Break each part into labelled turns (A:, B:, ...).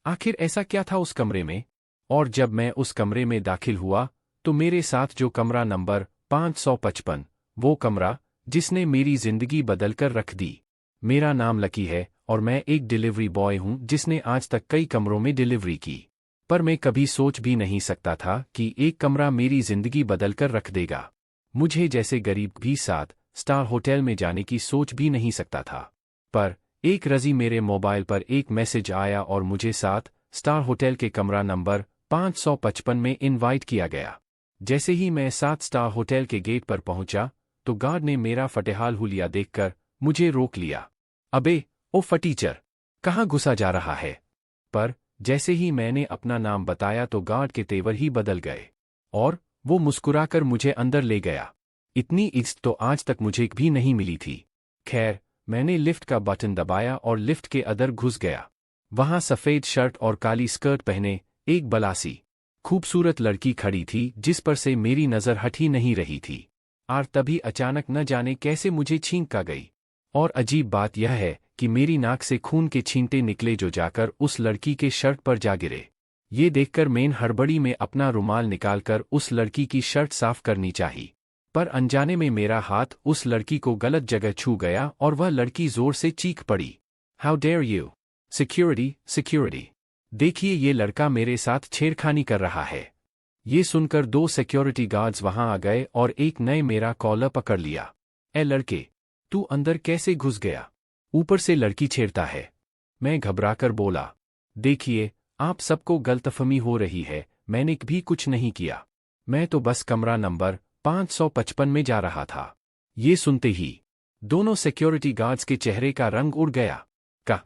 A: आखिर ऐसा क्या था उस कमरे में? और जब मैं उस कमरे में दाखिल हुआ, तो मेरे साथ जो कमरा नंबर 555, वो कमरा जिसने मेरी जिंदगी बदल कर रख दी। मेरा नाम लकी है और मैं एक डिलीवरी बॉय हूं जिसने आज तक कई कमरों में डिलीवरी की। पर मैं कभी सोच भी नहीं सकता था कि एक कमरा मेरी जिंदगी बदल कर रख देगा। मुझे जैसे गरीब भी 7 स्टार होटल में जाने की सोच भी नहीं सकता था। पर एक रज़ी मेरे मोबाइल पर एक मैसेज आया और मुझे 7 स्टार होटल के कमरा नंबर 555 में इनवाइट किया गया। जैसे ही मैं 7 स्टार होटल के गेट पर पहुंचा, तो गार्ड ने मेरा फटेहाल हुलिया देखकर मुझे रोक लिया। अबे, ओ फटीचर, कहाँ घुसा जा रहा है? पर जैसे ही मैंने अपना नाम बताया तो गार्ड के तेवर ही बदल गए और वो मुस्कुराकर मुझे अंदर ले गया। इतनी इज्जत तो आज तक मुझे भी नहीं मिली थी। खैर, मैंने लिफ्ट का बटन दबाया और लिफ्ट के अंदर घुस गया। वहां सफेद शर्ट और काली स्कर्ट पहने एक बलासी खूबसूरत लड़की खड़ी थी जिस पर से मेरी नजर हट ही नहीं रही थी। और तभी अचानक न जाने कैसे मुझे छींक आ गई। और अजीब बात यह है कि मेरी नाक से खून के छींटे निकले जो जाकर उस लड़की के शर्ट पर जा गिरे। ये देखकर मैंने हड़बड़ी में अपना रुमाल निकालकर उस लड़की की शर्ट साफ करनी चाहिए, पर अनजाने में मेरा हाथ उस लड़की को गलत जगह छू गया और वह लड़की जोर से चीख पड़ी, how dare you! Security, security! देखिए, ये लड़का मेरे साथ छेड़खानी कर रहा है। ये सुनकर 2 सिक्योरिटी गार्ड्स वहां आ गए और एक नए मेरा कॉलर पकड़ लिया। ए लड़के, तू अंदर कैसे घुस गया? ऊपर से लड़की छेड़ता है। मैं घबराकर बोला, देखिए, आप सबको गलतफहमी हो रही है, मैंने भी कुछ नहीं किया। मैं तो बस कमरा नंबर 555 में जा रहा था। ये सुनते ही दोनों सिक्योरिटी गार्ड्स के चेहरे का रंग उड़ गया। का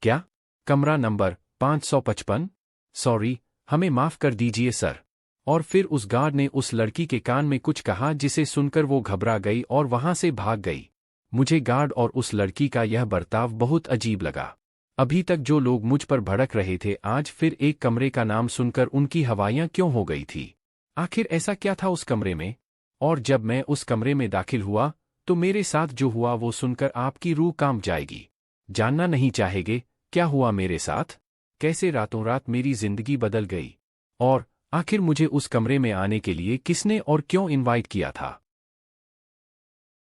A: क्या? कमरा नंबर 555? सॉरी, हमें माफ कर दीजिए सर। और फिर उस गार्ड ने उस लड़की के कान में कुछ कहा जिसे सुनकर वो घबरा गई और वहां से भाग गई। मुझे गार्ड और उस लड़की का यह बर्ताव बहुत अजीब लगा। अभी तक जो लोग मुझ पर भड़क रहे थे, आज फिर एक कमरे का नाम सुनकर उनकी हवाइयां क्यों हो गई थी? आखिर ऐसा क्या था उस कमरे में? और जब मैं उस कमरे में दाखिल हुआ, तो मेरे साथ जो हुआ वो सुनकर आपकी रूह कांप जाएगी। जानना नहीं चाहेंगे क्या हुआ मेरे साथ? कैसे रातों रात मेरी जिंदगी बदल गई? और आखिर मुझे उस कमरे में आने के लिए किसने और क्यों इनवाइट किया था?